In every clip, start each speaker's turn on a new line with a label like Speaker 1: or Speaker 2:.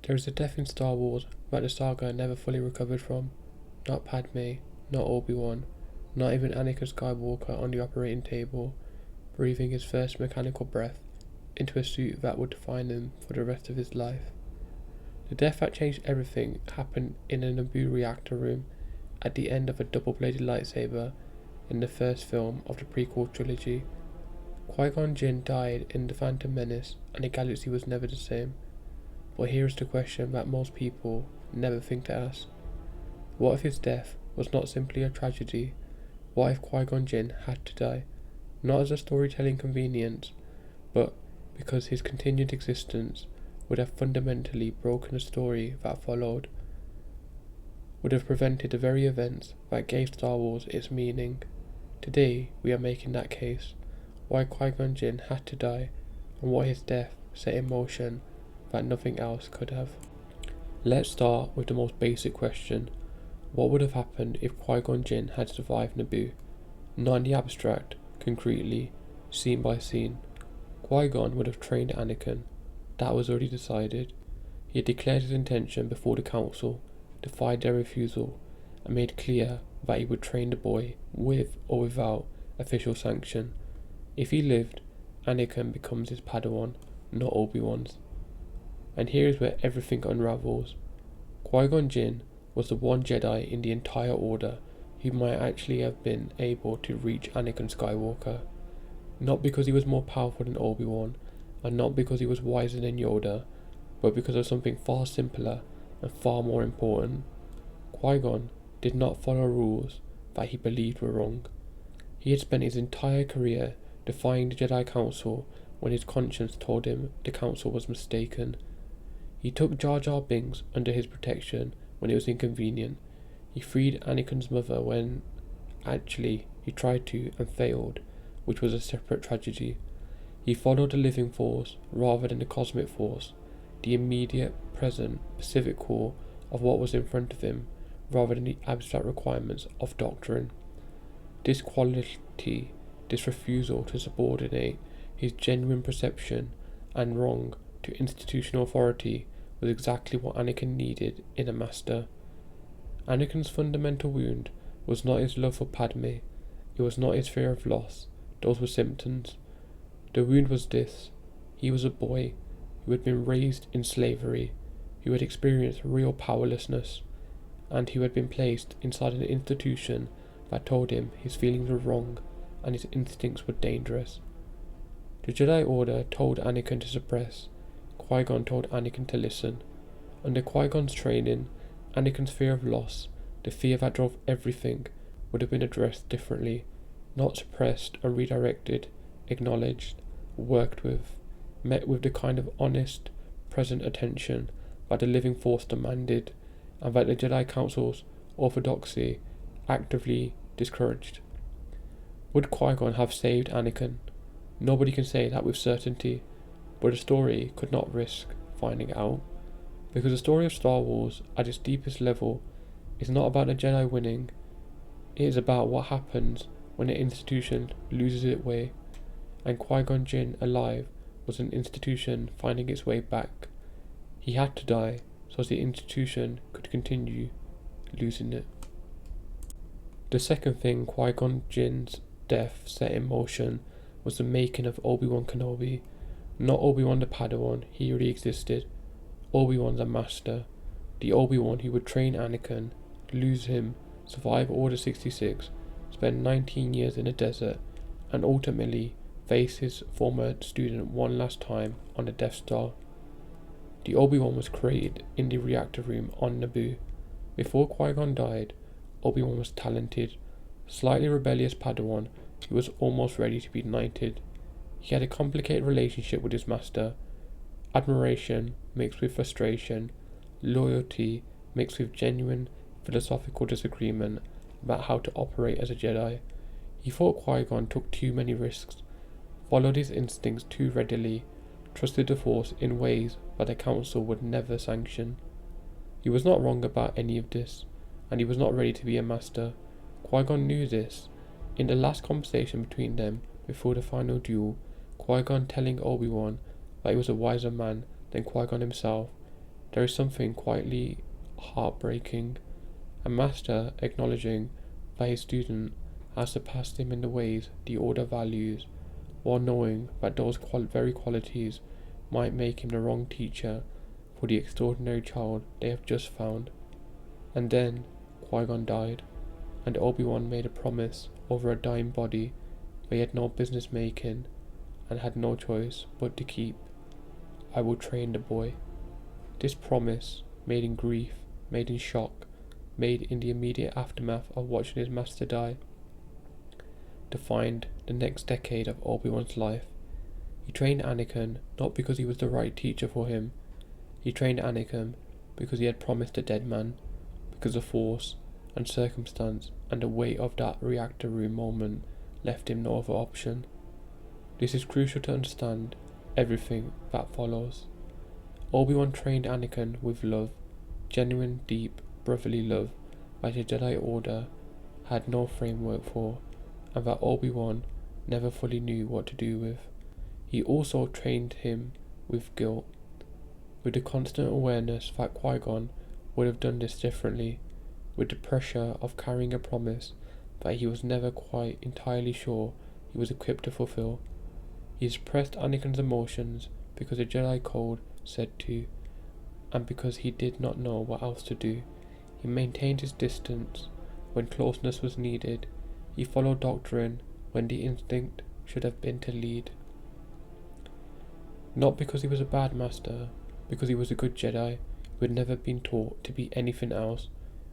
Speaker 1: There is a death in Star Wars that the saga never fully recovered from. Not Padme, not Obi-Wan, not even Anakin Skywalker on the operating table, breathing his first mechanical breath into a suit that would define him for the rest of his life. The death that changed everything happened in a Naboo reactor room at the end of a double-bladed lightsaber in the first film of the prequel trilogy. Qui-Gon Jinn died in The Phantom Menace, and the galaxy was never the same. But here is the question that most people never think to ask. What if his death was not simply a tragedy? What if Qui-Gon Jinn had to die, not as a storytelling convenience, but because his continued existence would have fundamentally broken the story that followed, would have prevented the very events that gave Star Wars its meaning? Today we are making that case, why Qui-Gon Jinn had to die, and what his death set in motion that nothing else could have. Let's start with the most basic question. What would have happened if Qui-Gon Jinn had survived Naboo? Not in the abstract, concretely, scene by scene. Qui-Gon would have trained Anakin. That was already decided. He had declared his intention before the council, defied their refusal, and made clear that he would train the boy with or without official sanction. If he lived, Anakin becomes his Padawan, not Obi-Wan's. And here is where everything unravels. Qui-Gon Jinn was the one Jedi in the entire Order who might actually have been able to reach Anakin Skywalker. Not because he was more powerful than Obi-Wan, and not because he was wiser than Yoda, but because of something far simpler and far more important. Qui-Gon did not follow rules that he believed were wrong. He had spent his entire career defying the Jedi Council when his conscience told him the Council was mistaken. He took Jar Jar Binks under his protection when it was inconvenient. He freed Anakin's mother when, actually, he tried to and failed, which was a separate tragedy. He followed the living force rather than the cosmic force, the immediate, present, specific core of what was in front of him, rather than the abstract requirements of doctrine. This quality, this refusal to subordinate his genuine perception and wrong to institutional authority was exactly what Anakin needed in a master. Anakin's fundamental wound was not his love for Padme, it was not his fear of loss, those were symptoms. The wound was this: he was a boy who had been raised in slavery, who had experienced real powerlessness, and who had been placed inside an institution that told him his feelings were wrong and his instincts were dangerous. The Jedi Order told Anakin to suppress, Qui-Gon told Anakin to listen. Under Qui-Gon's training, Anakin's fear of loss, the fear that drove everything, would have been addressed differently, not suppressed and redirected, acknowledged, worked with, met with the kind of honest, present attention that the living force demanded, and that the Jedi Council's orthodoxy actively discouraged. Would Qui-Gon have saved Anakin? Nobody can say that with certainty, but the story could not risk finding out, because the story of Star Wars at its deepest level is not about the Jedi winning, it is about what happens when an institution loses its way, and Qui-Gon Jinn alive was an institution finding its way back. He had to die so as the institution could continue losing it. The second thing Qui-Gon Jinn's death set in motion was the making of Obi-Wan Kenobi. Not Obi-Wan the Padawan, he already existed. Obi-Wan the Master, the Obi-Wan who would train Anakin, lose him, survive Order 66, spend 19 years in a desert, and ultimately face his former student one last time on the Death Star. The Obi-Wan was created in the reactor room on Naboo. Before Qui-Gon died, Obi-Wan was talented, slightly rebellious Padawan who was almost ready to be knighted. He had a complicated relationship with his master, admiration mixed with frustration, loyalty mixed with genuine philosophical disagreement about how to operate as a Jedi. He thought Qui-Gon took too many risks, followed his instincts too readily, trusted the Force in ways that the Council would never sanction. He was not wrong about any of this, and he was not ready to be a master. Qui-Gon knew this. In the last conversation between them before the final duel, Qui-Gon telling Obi-Wan that he was a wiser man than Qui-Gon himself, There is something quietly heartbreaking. A master acknowledging that his student has surpassed him in the ways the Order values, while knowing that those very qualities might make him the wrong teacher for the extraordinary child they have just found. And then Qui-Gon died, and Obi-Wan made a promise over a dying body they had no business making and had no choice but to keep. I will train the boy. This promise, made in grief, made in shock, made in the immediate aftermath of watching his master die, defined the next decade of Obi-Wan's life. He trained Anakin not because he was the right teacher for him. He trained Anakin because he had promised a dead man, because the Force and circumstance and the weight of that reactor room moment left him no other option. This is crucial to understand everything that follows. Obi-Wan trained Anakin with love, genuine, deep, brotherly love that the Jedi Order had no framework for, and that Obi-Wan never fully knew what to do with. He also trained him with guilt, with the constant awareness that Qui-Gon would have done this differently, with the pressure of carrying a promise that he was never quite entirely sure he was equipped to fulfill. He suppressed Anakin's emotions because the Jedi Code said to, and because he did not know what else to do. He maintained his distance when closeness was needed. He followed doctrine when the instinct should have been to lead. Not because he was a bad master, because he was a good Jedi who had never been taught to be anything else,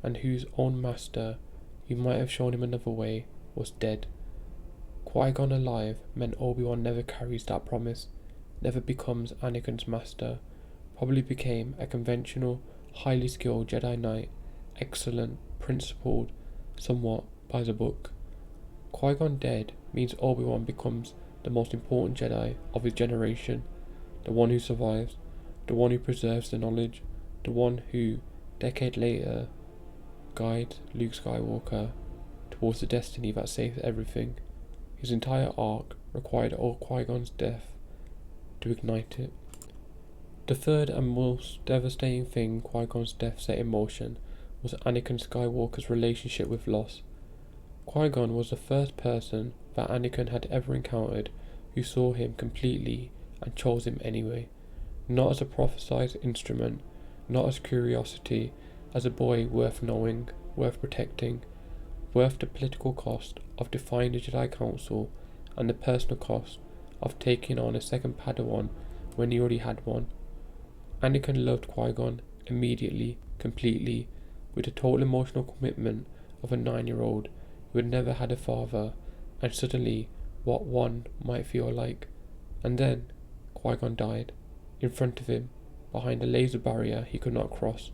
Speaker 1: and whose own master, who might have shown him another way, was dead. Qui-Gon alive meant Obi-Wan never carries that promise, never becomes Anakin's master, probably became a conventional, highly skilled Jedi Knight, excellent, principled, somewhat by the book. Qui-Gon dead means Obi-Wan becomes the most important Jedi of his generation, the one who survives, the one who preserves the knowledge, the one who, decade later, guides Luke Skywalker towards the destiny that saves everything. His entire arc required old Qui-Gon's death to ignite it. The third and most devastating thing Qui-Gon's death set in motion was Anakin Skywalker's relationship with loss. Qui-Gon was the first person that Anakin had ever encountered who saw him completely and chose him anyway, not as a prophesied instrument, not as curiosity, as a boy worth knowing, worth protecting, worth the political cost of defying the Jedi Council and the personal cost of taking on a second Padawan when he already had one. Anakin loved Qui-Gon immediately, completely, with the total emotional commitment of a 9-year-old who had never had a father, and suddenly what one might feel like. And then Qui-Gon died, in front of him, behind a laser barrier he could not cross,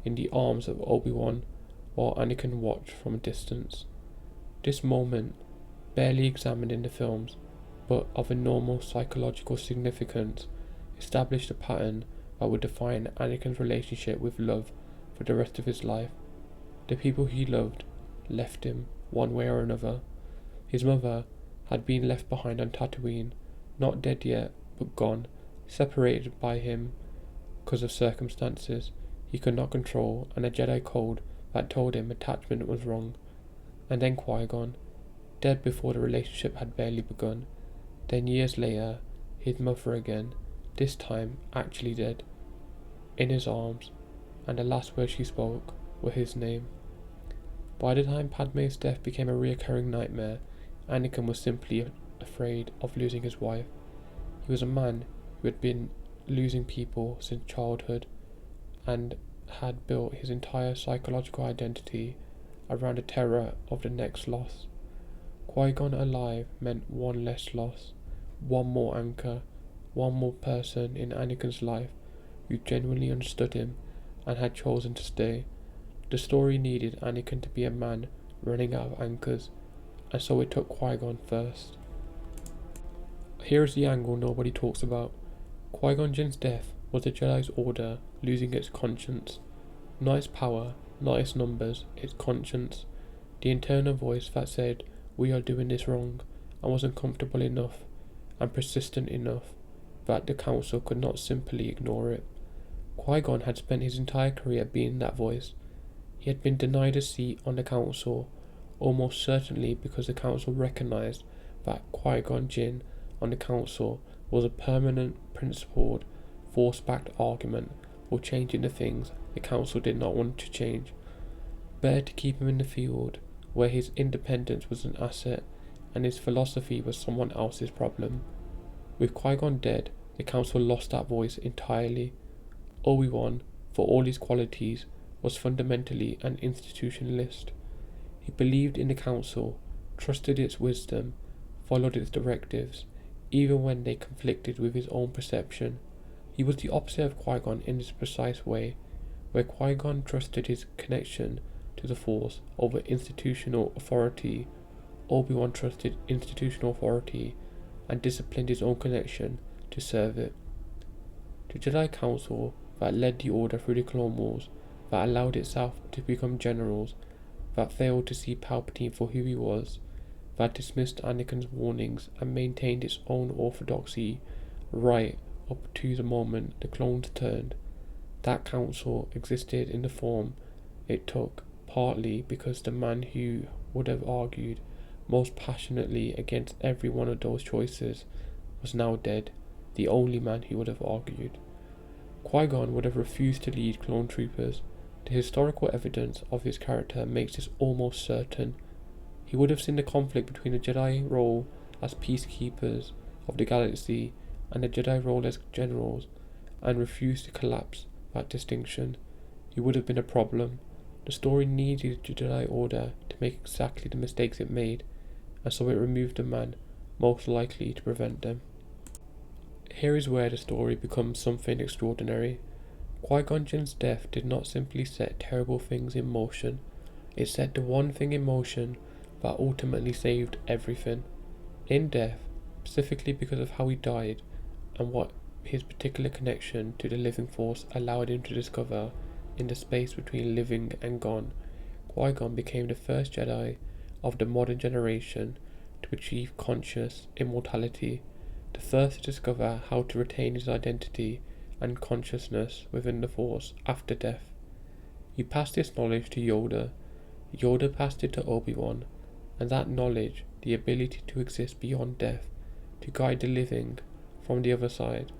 Speaker 1: in the arms of Obi-Wan, while Anakin watched from a distance. This moment, barely examined in the films, but of enormous psychological significance, established a pattern that would define Anakin's relationship with love for the rest of his life. The people he loved left him, one way or another. His mother had been left behind on Tatooine, not dead yet, but gone, separated by him because of circumstances he could not control and a Jedi code that told him attachment was wrong. And then Qui-Gon, dead before the relationship had barely begun. Then years later, his mother again, this time actually dead, in his arms, and the last words she spoke were his name. By the time Padme's death became a recurring nightmare, Anakin was simply afraid of losing his wife. He was a man who had been losing people since childhood, and had built his entire psychological identity around the terror of the next loss. Qui-Gon alive meant one less loss, one more anchor, one more person in Anakin's life who genuinely understood him and had chosen to stay. The story needed Anakin to be a man running out of anchors, and so it took Qui-Gon first. Here is the angle nobody talks about. Qui-Gon Jinn's death was the Jedi's Order losing its conscience. Not its power, not its numbers, its conscience. The internal voice that said, "We are doing this wrong," and was uncomfortable enough and persistent enough that the Council could not simply ignore it. Qui-Gon had spent his entire career being that voice. He had been denied a seat on the council, almost certainly because the council recognised that Qui-Gon Jinn on the council was a permanent, principled, force-backed argument for changing the things the council did not want to change. Better to keep him in the field, where his independence was an asset and his philosophy was someone else's problem. With Qui-Gon dead, the council lost that voice entirely. Obi-Wan, for all his qualities, was fundamentally an institutionalist. He believed in the council, trusted its wisdom, followed its directives, even when they conflicted with his own perception. He was the opposite of Qui-Gon in this precise way, where Qui-Gon trusted his connection to the Force over institutional authority. Obi-Wan trusted institutional authority and disciplined his own connection to serve it. The Jedi Council that led the Order through the Clone Wars, that allowed itself to become generals, that failed to see Palpatine for who he was, that dismissed Anakin's warnings and maintained its own orthodoxy right up to the moment the clones turned. That council existed in the form it took, partly because the man who would have argued most passionately against every one of those choices was now dead, the only man who would have argued. Qui-Gon would have refused to lead clone troopers. The historical evidence of his character makes this almost certain. He would have seen the conflict between the Jedi role as peacekeepers of the galaxy and the Jedi role as generals, and refused to collapse that distinction. He would have been a problem. The story needed the Jedi Order to make exactly the mistakes it made, and so it removed the man most likely to prevent them. Here is where the story becomes something extraordinary. Qui-Gon Jinn's death did not simply set terrible things in motion, it set the one thing in motion that ultimately saved everything. In death, specifically because of how he died and what his particular connection to the living force allowed him to discover in the space between living and gone, Qui-Gon became the first Jedi of the modern generation to achieve conscious immortality, the first to discover how to retain his identity and consciousness within the Force after death. He passed this knowledge to Yoda, Yoda passed it to Obi-Wan, and that knowledge, the ability to exist beyond death, to guide the living from the other side,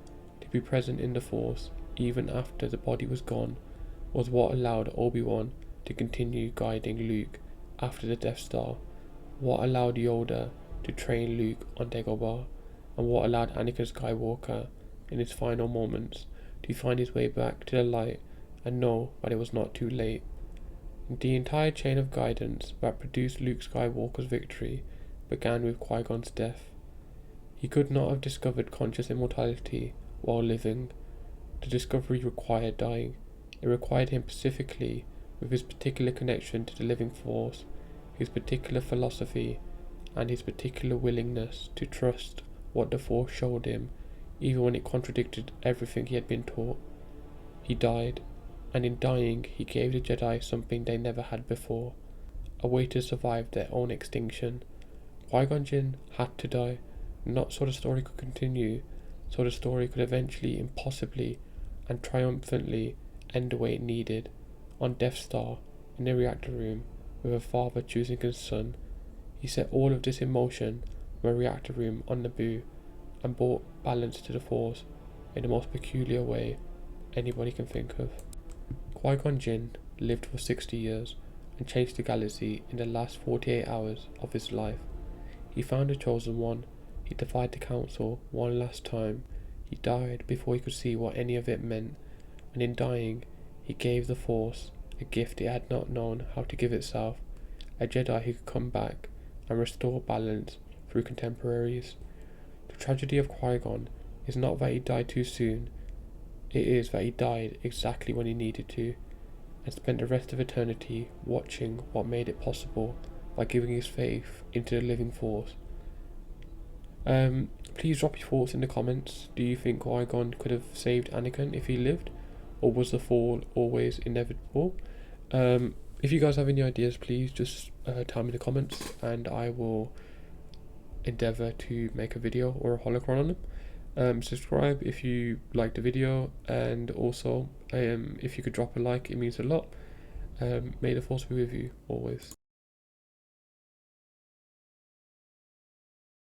Speaker 1: to be present in the Force even after the body was gone, was what allowed Obi-Wan to continue guiding Luke after the Death Star, what allowed Yoda to train Luke on Dagobah, and what allowed Anakin Skywalker, in his final moments, to find his way back to the light and know that it was not too late. The entire chain of guidance that produced Luke Skywalker's victory began with Qui-Gon's death. He could not have discovered conscious immortality while living. The discovery required dying. It required him specifically, with his particular connection to the living force, his particular philosophy, and his particular willingness to trust what the Force showed him, even when it contradicted everything he had been taught. He died, and in dying he gave the Jedi something they never had before, a way to survive their own extinction. Qui-Gon Jinn had to die, not so the story could continue, so the story could eventually, impossibly, and triumphantly end the way it needed, on Death Star, in the reactor room, with a father choosing his son. He set all of this in motion from a reactor room on Naboo, and brought balance to the Force in the most peculiar way anybody can think of. Qui-Gon Jinn lived for 60 years and changed the galaxy in the last 48 hours of his life. He found the Chosen One, he defied the Council one last time, he died before he could see what any of it meant, and in dying he gave the Force a gift it had not known how to give itself, a Jedi who could come back and restore balance through contemporaries. The tragedy of Qui-Gon is not that he died too soon, it is that he died exactly when he needed to, and spent the rest of eternity watching what made it possible by giving his faith into the living Force. Please drop your thoughts in the comments. Do you think Qui-Gon could have saved Anakin if he lived, or was the fall always inevitable? If you guys have any ideas, please just tell me in the comments, and I will endeavour to make a video or a holocron on them. Subscribe if you liked the video, and also if you could drop a like, it means a lot. May the force be with you always.